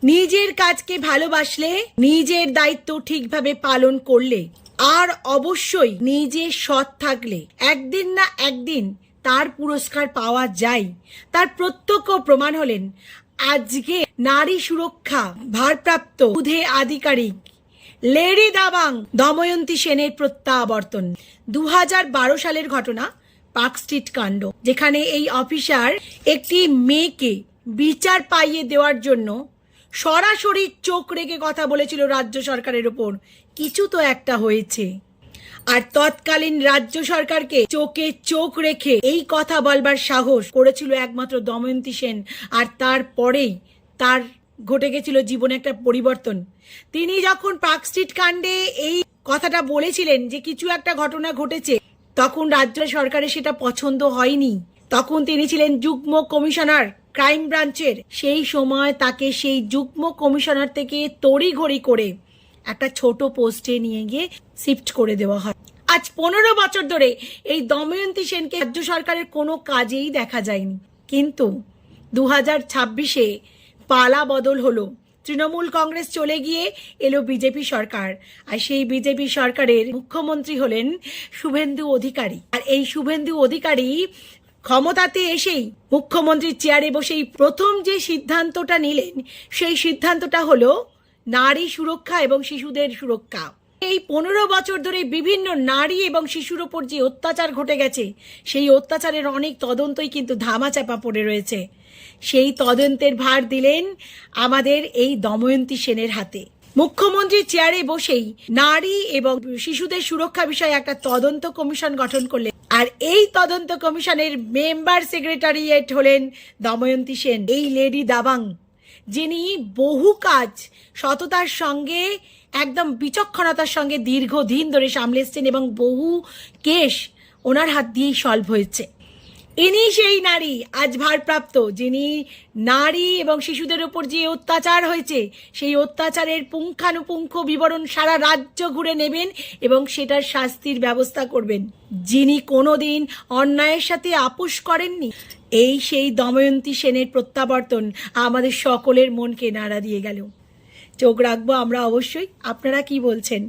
নিজের কাজকে ভালোবাসলে, নিজের দায়িত্ব ঠিকভাবে পালন করলে, আর অবশ্যই নিজে সৎ থাকলে একদিন না একদিন তার পুরস্কার পাওয়া যায়। তার প্রত্যক্ষ প্রমাণ হলেন আজকে নারী সুরক্ষা ভারপ্রাপ্ত বুধে আধিকারিক লেডি দাবাং দময়ন্তী সেনের প্রত্যাবর্তন। 2012 সালের ঘটনা, পার্ক স্ট্রিট কাণ্ড, যেখানে এই অফিসার একটি মেয়েকে বিচার পাইয়ে দেওয়ার জন্য সরাসরি চোখ রেখে কথা বলেছিল রাজ্য সরকারের ওপর। কিছু তো একটা হয়েছে। আর তৎকালীন রাজ্য সরকারকে চোখে চোখ রেখে এই কথা বলবার সাহস করেছিল একমাত্র দময়ন্তী সেন। আর তারপরেই তার ঘটে গেছিল জীবনে একটা পরিবর্তন। তিনি যখন পার্ক স্ট্রিট কাণ্ডে এই কথাটা বলেছিলেন যে কিছু একটা ঘটনা ঘটেছে, তখন রাজ্য সরকারের সেটা পছন্দ হয়নি। তখন তিনি ছিলেন যুগ্ম কমিশনার ক্রাইম ব্রাঞ্চের। সেই সময় তাকে সেই যুগ্ম কমিশনার থেকে তড়িঘড়ি করে একটা ছোট পোস্টে নিয়ে গিয়ে শিফট করে দেওয়া হয়। আজ 15 বছর ধরে এই দময়ন্তী সেনকে রাজ্য সরকারের কোনো কাজেই দেখা যায়নি। কিন্তু 2026-এ পালা বদল হলো। তৃণমূল কংগ্রেস চলে গিয়ে এলো বিজেপি সরকার। আর সেই বিজেপি সরকারের মুখ্যমন্ত্রী হলেন শুভেন্দু অধিকারী। আর এই শুভেন্দু অধিকারী ক্ষমতাতে এসেই মুখ্যমন্ত্রীর চেয়ারে বসেই প্রথম যে সিদ্ধান্তটা নিলেন, সেই সিদ্ধান্তটা হলো নারী সুরক্ষা এবং শিশুদের সুরক্ষা। এই 15 বছর ধরে বিভিন্ন নারী এবং শিশুর ওপর যে অত্যাচার ঘটে গেছে, সেই অত্যাচারের অনেক তদন্তই কিন্তু ধামাচাপা পড়ে রয়েছে। সেই তদন্তের ভার দিলেন আমাদের এই দময়ন্তী সেনের হাতে। মুখ্যমন্ত্রীর চেয়ারে বসেই নারী এবং শিশুদের সুরক্ষা বিষয়ে একটা তদন্ত কমিশন গঠন করলেন। আর এই তদন্ত কমিশনের মেম্বার সেক্রেটারিয়েট হলেন দময়ন্তী সেন, এই লেডি দাবাং, যিনি বহু কাজ সততার সঙ্গে একদম বিচক্ষণতার সঙ্গে দীর্ঘদিন ধরে সামলে এসছেন এবং বহু কেস ওনার হাত দিয়েই সলভ হয়েছে। ইনি সেই নারী আজ ভারপ্রাপ্ত, যিনি নারী এবং শিশুদের ওপর যে অত্যাচার হয়েছে সেই অত্যাচারের পুঙ্খানুপুঙ্খ বিবরণ সারা রাজ্য ঘুরে নেবেন এবং সেটার শাস্তির ব্যবস্থা করবেন। যিনি কোনোদিন অন্যায়ের সাথে আপোষ করেননি। এই সেই দময়ন্তী সেনের প্রত্যাবর্তন আমাদের সকলের মনকে নাড়া দিয়ে গেল। চোখ রাখবো আমরা অবশ্যই। আপনারা কি বলছেন?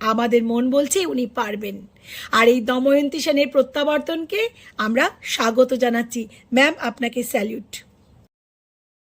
আমাদের মন বলছে উনি পারবেন। আর এই দময়ন্তী সেনের প্রত্যাবর্তনকে আমরা স্বাগত জানাচ্ছি। ম্যাম, আপনাকে স্যালিউট।